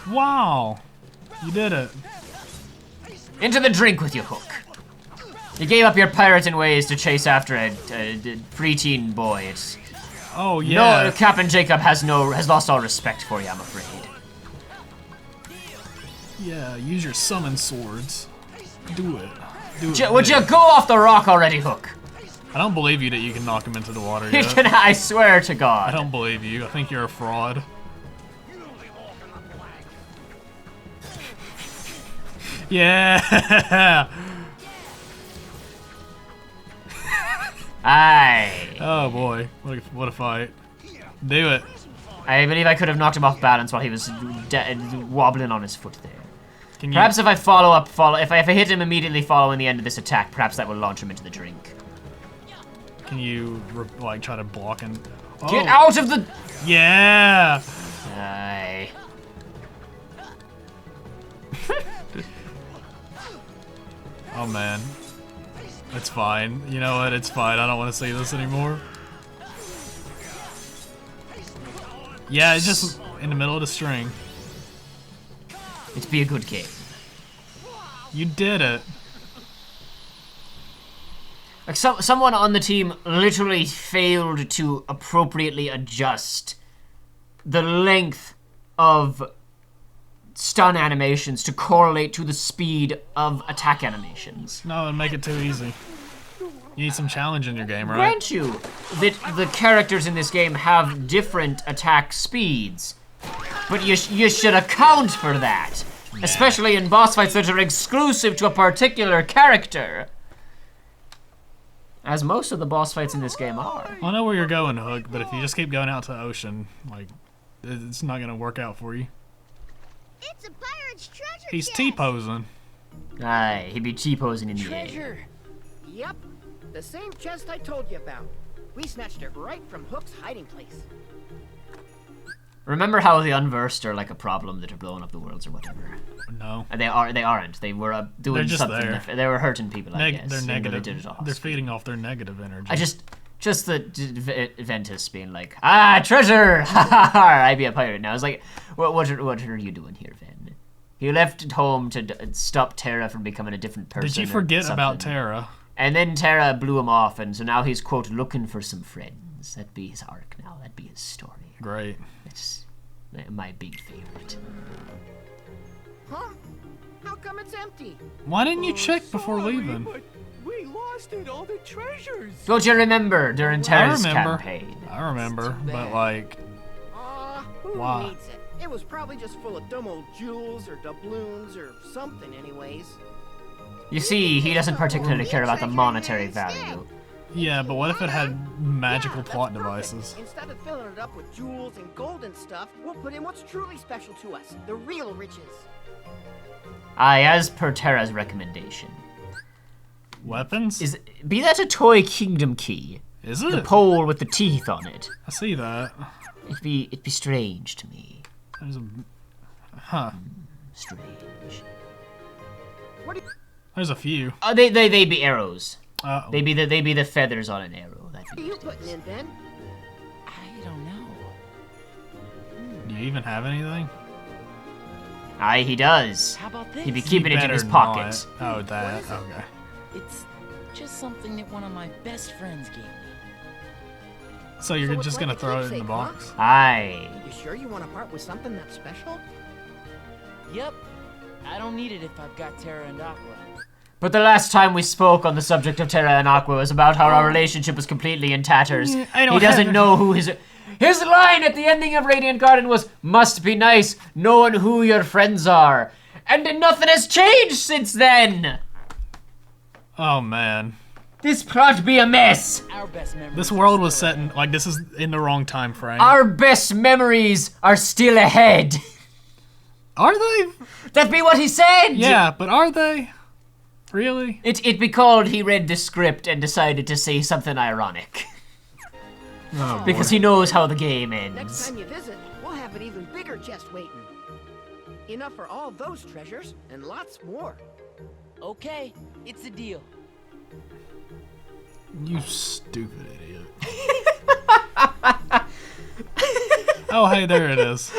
Wow, you did it. Into the drink with you, Hook. You gave up your pirating ways to chase after a preteen boy. Oh yeah. No, Captain Jacob has lost all respect for you, I'm afraid. Yeah, use your summon swords. Do it. Would you go off the rock already, Hook? I don't believe you that you can knock him into the water You yet. can, I swear to God. I don't believe you. I think you're a fraud. Yeah. Aye. Oh boy, what a fight. Do it. I believe I could have knocked him off balance while he was wobbling on his foot there. Can perhaps if I if I hit him immediately following the end of this attack, perhaps that will launch him into the drink. Can you like try to block and Get out of the... Yeah. Aye. Oh man. It's fine. You know what? It's fine. I don't want to see this anymore. Yeah, it just in the middle of the string. It'd be a good game. You did it. Like someone on the team literally failed to appropriately adjust the length of stun animations to correlate to the speed of attack animations. No, and make it too easy. You need some challenge in your game, right? Grant you that the characters in this game have different attack speeds, but you should account for that, especially in boss fights that are exclusive to a particular character. As most of the boss fights in this game are. I know where you're going, Hook, but if you just keep going out to the ocean, like, it's not gonna work out for you. It's a pirate's treasure He's chest. T-posing. Aye, he'd be T-posing in the air. Treasure. Yep, the same chest I told you about. We snatched it right from Hook's hiding place. Remember how the unversed are like a problem that are blowing up the worlds or whatever? No. They aren't. They were doing They're just something. there. They were hurting people, I guess. They're even though negative. They did it all. They're feeding off their negative energy. I just the Ventus being like, treasure! Ha ha ha! I be a pirate now. I was like, what are you doing here, Ven? You left home to stop Terra from becoming a different person. Did you or forget about something. Terra? And then Terra blew him off, and so now he's, quote, looking for some friends. That'd be his arc now. That'd be his story. Great. It's my big favorite. Huh? How come it's empty? Why didn't you check before Sorry, leaving? But we lost it, all the treasures. Don't you remember during Terra's remember. campaign? I remember, but like, Who Why? needs it? It was probably just full of dumb old jewels or doubloons or something anyways. You see, he doesn't particularly care about the monetary value. yeah, but what if it had magical plot devices? Instead of filling it up with jewels and gold and stuff, we'll put in what's truly special to us, the real riches. Aye, as per Terra's recommendation. Weapons? Be that a toy kingdom key? Is The it? pole with the teeth on it. I see that. It'd be strange to me. There's a... Huh. Strange. There's a few. They'd be arrows. Uh-oh. They'd be the feathers on an arrow. That'd What be are you putting in, Ben? I don't know. Do you even have anything? Aye, he does. How about this? He'd be keeping it in Better his not. pocket. Oh, that. Okay. It's just something that one of my best friends gave me. So you're So it's just like gonna a throw it in the keepsake, box? huh? Aye. You sure you want to part with something that's special? Yep. I don't need it if I've got Terra and Aqua. But the last time we spoke on the subject of Terra and Aqua was about how our relationship was completely in tatters. I don't He doesn't have- know who his line at the ending of Radiant Garden was, "Must be nice knowing who your friends are." And then nothing has changed since then. Oh, man. This plot be a mess. Our best memory. This world was set in, like, this is in the wrong time frame. Our best memories are still ahead. Are they? That be what he said. Yeah, but are they? Really? It be called he read the script and decided to say something ironic. Oh, Because boy. he knows how the game Next ends. time you visit, we'll have an even bigger chest waiting. Enough for all those treasures and lots more. Okay, it's a deal. You stupid idiot. Oh, hey, there it is.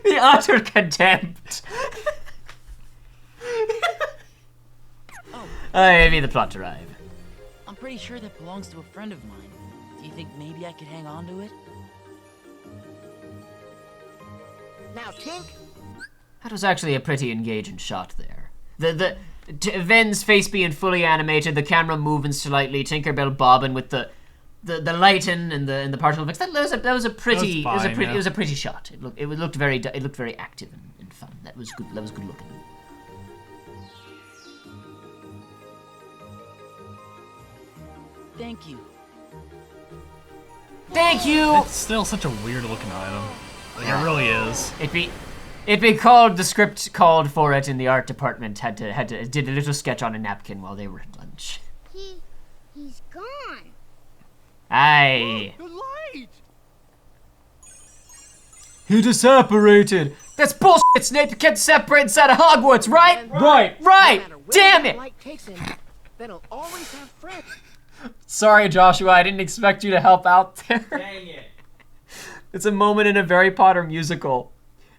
The utter contempt. Maybe the plot arrive. I'm pretty sure that belongs to a friend of mine. Do you think maybe I could hang on to it? Now, Tink, That was actually a pretty engaging shot there. Ven's face being fully animated, the camera moving slightly, Tinkerbell bobbing with the lighting and the particle effects. That was a pretty fine, it was a pretty shot. It looked very active and fun. That was good. That was good looking. Thank you. Thank you. It's still such a weird looking item. Like, it really is. It be called, the script called for it, and the art department did a little sketch on a napkin while they were at lunch. He's gone. Aye. The light! He disapparated. That's bullshit, Snape. You can't separate inside of Hogwarts, right? Right. no matter where Damn the it. light takes him, Ben will always have friends. Sorry, Joshua. I didn't expect you to help out there. Dang it. It's a moment in a Harry Potter musical.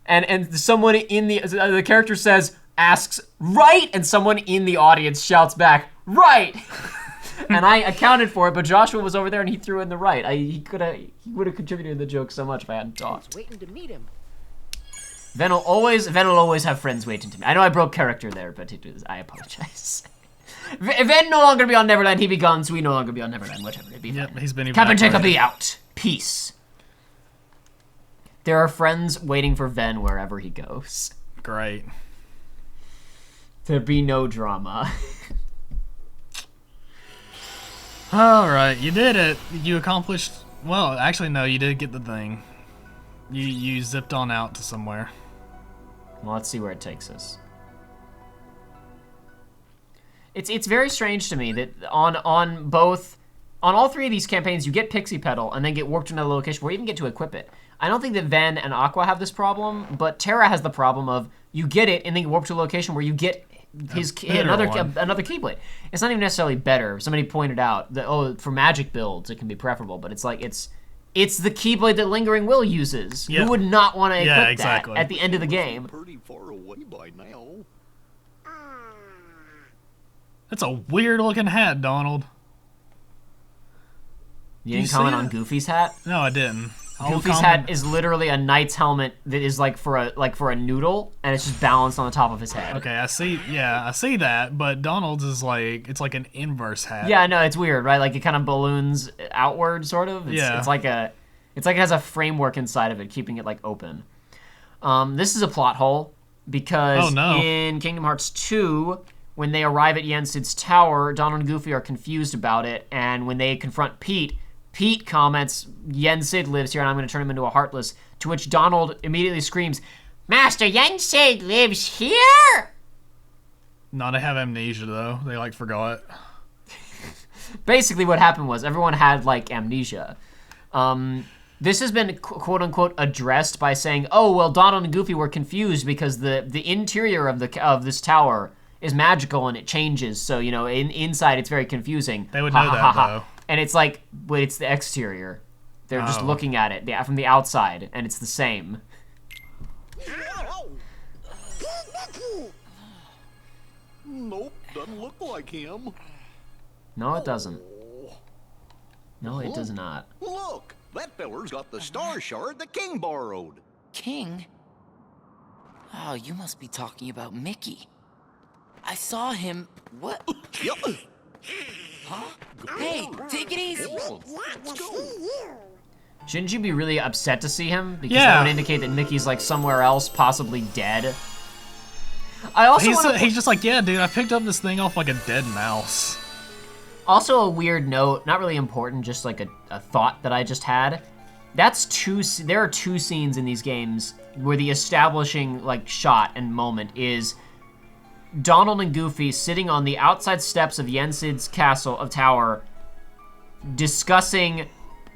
And someone in the character asks, right? And someone in the audience shouts back, right! And I accounted for it, but Joshua was over there and he threw in the right. He would have contributed to the joke so much if I hadn't talked. Waiting to meet him. Ven will always have friends waiting to me. I know I broke character there, but I apologize. Ven no longer be on Neverland, he be gone, so we no longer be on Neverland, whatever, it be Yep, fine. he's been Captain Jacob evaporated. be out. Peace. There are friends waiting for Ven wherever he goes. Great. There be no drama. All right, you did it. You accomplished. Well, actually, no, you did get the thing. You zipped on out to somewhere. Well, let's see where it takes us. It's very strange to me that on all three of these campaigns, you get Pixie Petal and then get warped to another location where you even get to equip it. I don't think that Ven and Aqua have this problem, but Terra has the problem of you get it and then you warp to a location where you get another Keyblade. It's not even necessarily better. Somebody pointed out that for magic builds it can be preferable, but it's like it's the Keyblade that Lingering Will uses. Yep. Who would not want to equip exactly. that at the end of the game? Pretty far away by now. That's a weird looking hat, Donald. You didn't see comment it? on Goofy's hat? No, I didn't. Goofy's hat is literally a knight's helmet that is like for a noodle, and it's just balanced on the top of his head. Okay, I see. Yeah, I see that. But Donald's is like it's an inverse hat. Yeah, no, it's weird, right? Like it kind of balloons outward, sort of. It's like it has a framework inside of it, keeping it like open. This is a plot hole because in Kingdom Hearts 2, when they arrive at Yen Sid's tower, Donald and Goofy are confused about it, and when they confront Pete comments, Yen Sid lives here and I'm going to turn him into a Heartless, to which Donald immediately screams, Master Yen Sid lives here? No, they have amnesia, though. They, forgot. Basically what happened was everyone had, amnesia. This has been, quote-unquote, addressed by saying, oh, well, Donald and Goofy were confused because the interior of this tower is magical and it changes, so, inside it's very confusing. They would know that, though. And it's but it's the exterior. They're just looking at it from the outside, and it's the same. Nope, doesn't look like him. No, it doesn't. No, it does not. Look, that feller's got the star shard the king borrowed. King? Oh, you must be talking about Mickey. I saw him. What? Yep. Huh? Hey, take it easy. Shouldn't you be really upset to see him? Because that would indicate that Mickey's somewhere else, possibly dead. I also he's just like, yeah, dude, I picked up this thing off a dead mouse. Also a weird note, not really important, just a thought that I just had. There are two scenes in these games where the establishing shot and moment is Donald and Goofy sitting on the outside steps of Yen Sid's tower, discussing,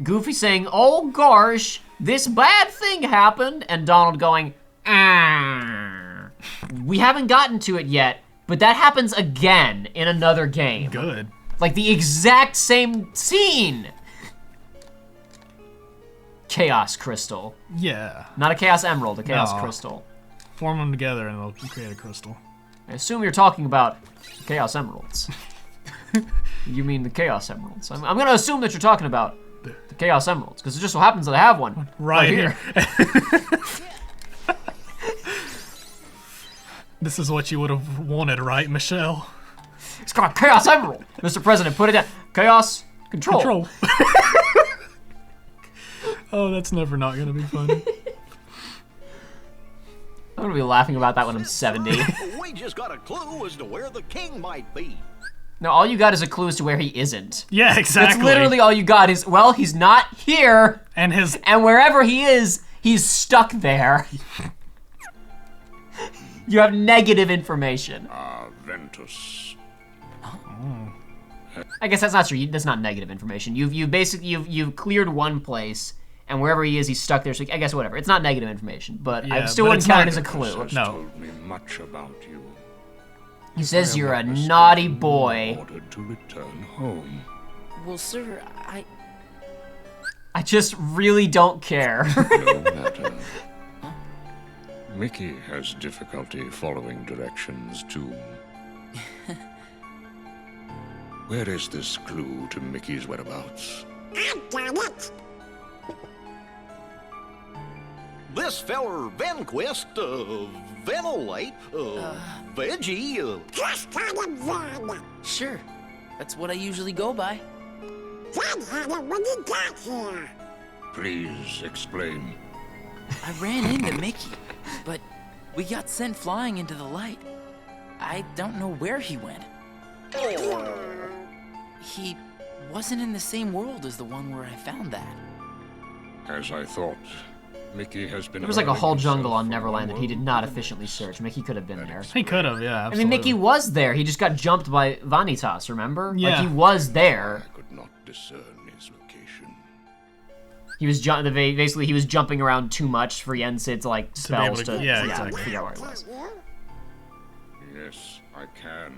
Goofy saying, oh gosh, this bad thing happened, and Donald going, ah. We haven't gotten to it yet, but that happens again in another game. Good. The exact same scene. Chaos Crystal. Yeah. Not a Chaos Emerald, a Chaos Crystal. Form them together and they'll create a crystal. I assume you're talking about Chaos Emeralds. You mean the Chaos Emeralds. I'm going to assume that you're talking about the Chaos Emeralds, because it just so happens that I have one right here. This is what you would have wanted, right, Michelle? It's called Chaos Emerald. Mr. President, put it down. Chaos Control. Oh, that's never not going to be funny. I'm going to be laughing about that when I'm 70. We just got a clue as to where the king might be. No, all you got is a clue as to where he isn't. Yeah, exactly. That's literally all you got is, well, he's not here. And wherever he is, he's stuck there. You have negative information. Ventus. I guess that's not true. That's not negative information. You've cleared one place, and wherever he is, he's stuck there. So I guess whatever. It's not negative information, but I still wouldn't count it as a clue. No. Told me much about you. He says you're a naughty boy. Ordered to return home. Well, sir, I just really don't care. No matter. Mickey has difficulty following directions, too. Where is this clue to Mickey's whereabouts? This feller Venquist, Venolite, Veggie, Sure, that's what I usually go by. Please explain. I ran into Mickey, but we got sent flying into the light. I don't know where he went. He wasn't in the same world as the one where I found that. As I thought, Mickey has been. There was like a hurling whole himself jungle on from Neverland that he did one not world to efficiently another. search. Mickey could have been there. He could have, yeah. I Absolutely. mean, Mickey was there. He just got jumped by Vanitas, remember? Yeah. Like, he was there. I could not discern his location. He was basically he was jumping around too much for Yen Sid to like be spells able to- to yeah, exactly. figure out where he was. Yes, I can.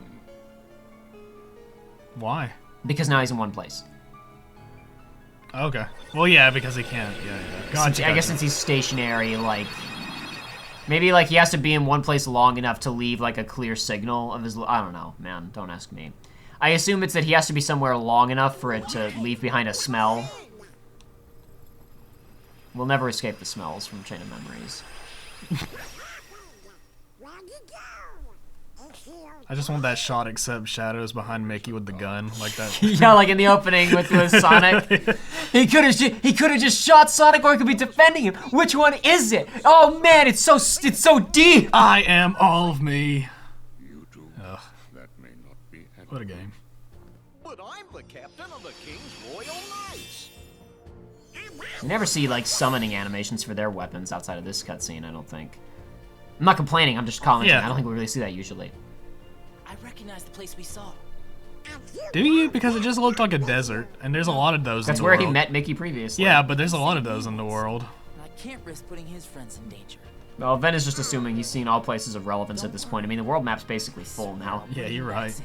Why? Because now he's in one place. Okay. Well, yeah, because he can't. Yeah. Gotcha. I guess since he's stationary, like maybe like he has to be in one place long enough to leave like a clear signal of his. I don't know, man. Don't ask me. I assume it's that he has to be somewhere long enough for it to leave behind a smell. We'll never escape the smells from Chain of Memories. I just want that shot except shadows behind Mickey with the gun like that. Yeah, like in the opening with Sonic. He could have just shot Sonic, or he could be defending him. Which one is it? Oh man, it's so deep. I am all of me. You do. Ugh, That may not be. what a game. But I'm the captain of the King's Royal Knights. You never see like summoning animations for their weapons outside of this cutscene. I don't think. I'm not complaining. I'm just commenting. Yeah. I don't think we really see that usually. I recognize the place we saw. Do you? Because it just looked like a desert, and there's a lot of those. That's in the where world. he met Mickey previously. Yeah, but there's a lot of those in the world. And I can't risk putting his friends in danger. Well, Ven is just assuming he's seen all places of relevance at this point. I mean, the world map's basically full now. Yeah, you're right. Safe.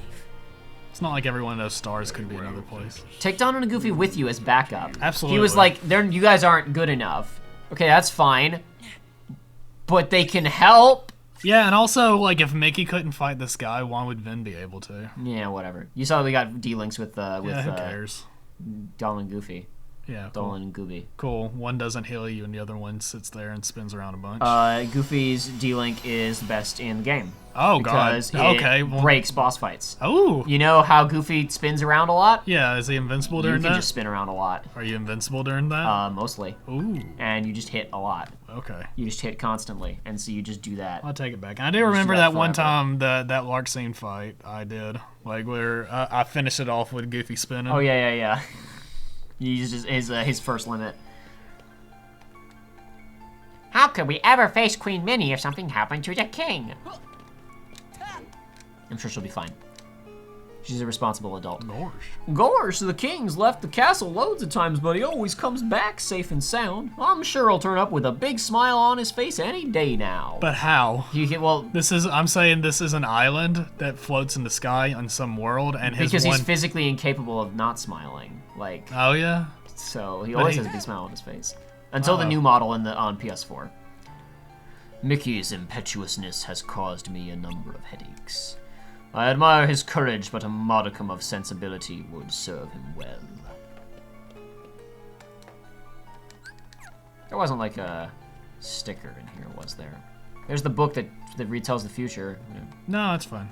It's not like every one of those stars could be another place. Take Donald and Goofy with you as backup. Absolutely. He was like, you guys aren't good enough. Okay, that's fine. But they can help. Yeah, and also, like, if Mickey couldn't fight this guy, why would Vin be able to? Yeah, whatever. You saw we got D-links with Yeah, who cares? Donald and Goofy. Yeah, Donald cool. and Gooby. Cool. One doesn't heal you, and the other one sits there and spins around a bunch. Goofy's D-link is the best in the game. Oh, Because God. it Okay. Well, breaks boss fights. oh. You know how Goofy spins around a lot? Yeah, is he invincible You during can that? just spin around a lot. Are you invincible during that? Mostly. Ooh. And you just hit a lot. Okay. You just hit constantly. And so you just do that. I'll take it back. I do remember do that that one forever. time that Lark scene fight I did, like where I finished it off with Goofy spinning. Oh, yeah. He used his first limit. How could we ever face Queen Minnie if something happened to the king? I'm sure she'll be fine. She's a responsible adult. Gosh, the king's left the castle loads of times, but he always comes back safe and sound. I'm sure he'll turn up with a big smile on his face any day now. But how? Well, I'm saying this is an island that floats in the sky on some world, and because he's physically incapable of not smiling. Like, Oh yeah. so he always has a big smile on his face. Until the new model on PS4. Mickey's impetuousness has caused me a number of headaches. I admire his courage, but a modicum of sensibility would serve him well. There wasn't like a sticker in here, was there? There's the book that retells the future. No, it's fine.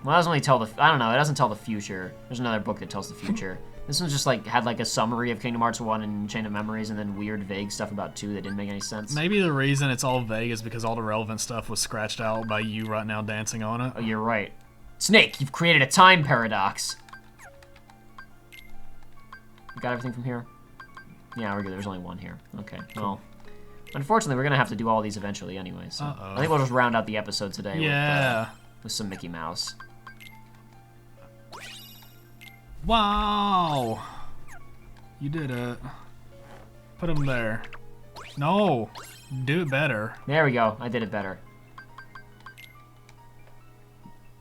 Well, it doesn't really tell I don't know, it doesn't tell the future. There's another book that tells the future. This one just like had like a summary of Kingdom Hearts 1 and Chain of Memories, and then weird vague stuff about 2 that didn't make any sense. Maybe the reason it's all vague is because all the relevant stuff was scratched out by you right now dancing on it. Oh, you're right. Snake, you've created a time paradox. You got everything from here? Yeah, we're good. There's only one here. Okay, well, unfortunately, we're gonna have to do all these eventually anyway, so I think we'll just round out the episode today with some Mickey Mouse. Wow! You did it. Put him there. No! Do it better. There we go. I did it better.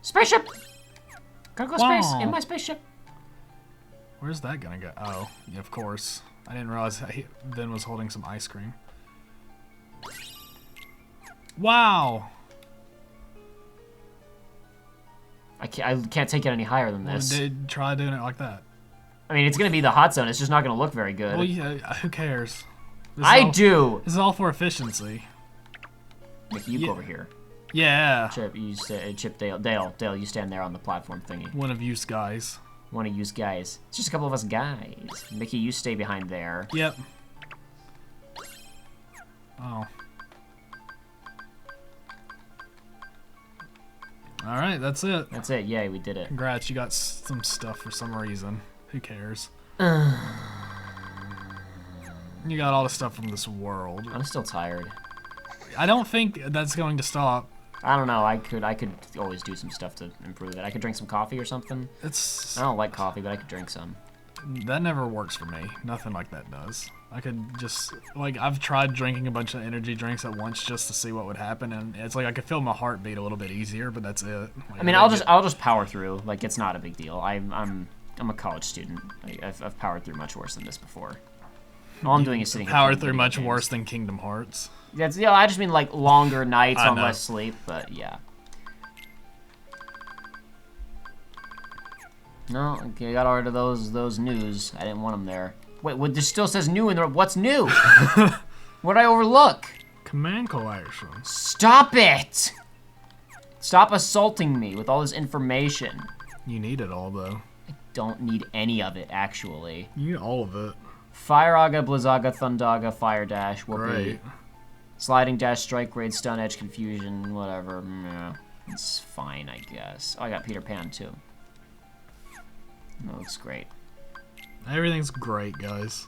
Spaceship! Gotta go space in my spaceship. Where's that gonna go? Oh, yeah, of course. I didn't realize Vin was holding some ice cream. Wow! I can't take it any higher than Well, this. try doing it like that. I mean, it's gonna be the hot zone. It's just not gonna look very good. Well, yeah, who cares? Do. This is all for efficiency. Mickey, you go over here. Yeah. Chip, Chip, Dale, you stand there on the platform thingy. One of you guys. One of you guys. It's just a couple of us guys. Mickey, you stay behind there. Yep. Oh. Alright, that's it. That's it. Yay, we did it. Congrats, you got some stuff for some reason. Who cares? You got all the stuff from this world. I'm still tired. I don't think that's going to stop. I don't know. I could always do some stuff to improve it. I could drink some coffee or something. I don't like coffee, but I could drink some. That never works for me. Nothing like that does. I could just, like, I've tried drinking a bunch of energy drinks at once just to see what would happen, and it's like I could feel my heartbeat a little bit easier, but that's it. Like, I mean, I'll just power through. Like, it's not a big deal. I'm a college student. I've powered through much worse than this before. All I'm doing is sitting here powered playing through video much games. worse than Kingdom Hearts. That's I just mean like longer nights I on know. less sleep, but yeah. No, okay, I got rid of those news. I didn't want them there. Wait, what? This still says new in there. What's new? What did I overlook? Command collection. Stop it! Stop assaulting me with all this information. You need it all, though. Don't need any of it, actually. You need all of it. Fireaga, Blizzaga, Thundaga, Fire Dash, Whoopee. Right. Sliding Dash, Strike, Raid, Stun Edge, Confusion, whatever. Meh. It's fine, I guess. Oh, I got Peter Pan, too. That looks great. Everything's great, guys.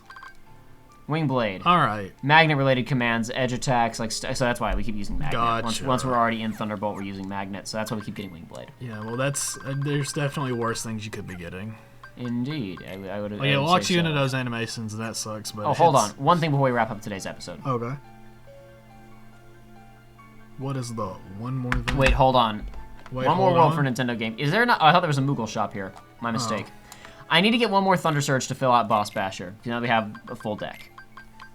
Wingblade. Alright. Magnet-related commands, edge attacks, so that's why we keep using Magnet. Gotcha. Once we're already in Thunderbolt, we're using Magnet, so that's why we keep getting Wingblade. Yeah, well, there's definitely worse things you could be getting. Indeed. I would Well, yeah, it would locks say you so. into those animations, and that sucks, but Oh, hold on. One thing before we wrap up today's episode. Okay. What is the one more thing? Wait, hold on. Wait, One more hold world on. for Nintendo game. Is there not? Oh, I thought there was a Moogle shop here. My mistake. I need to get one more Thunder Surge to fill out Boss Basher. Now we have a full deck.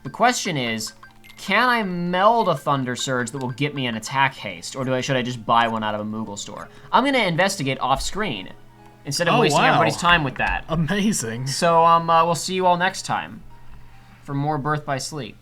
The question is, can I meld a Thunder Surge that will get me an attack haste, or should I just buy one out of a Moogle store? I'm gonna investigate off screen instead of wasting everybody's time with that. Amazing. So we'll see you all next time for more Birth by Sleep.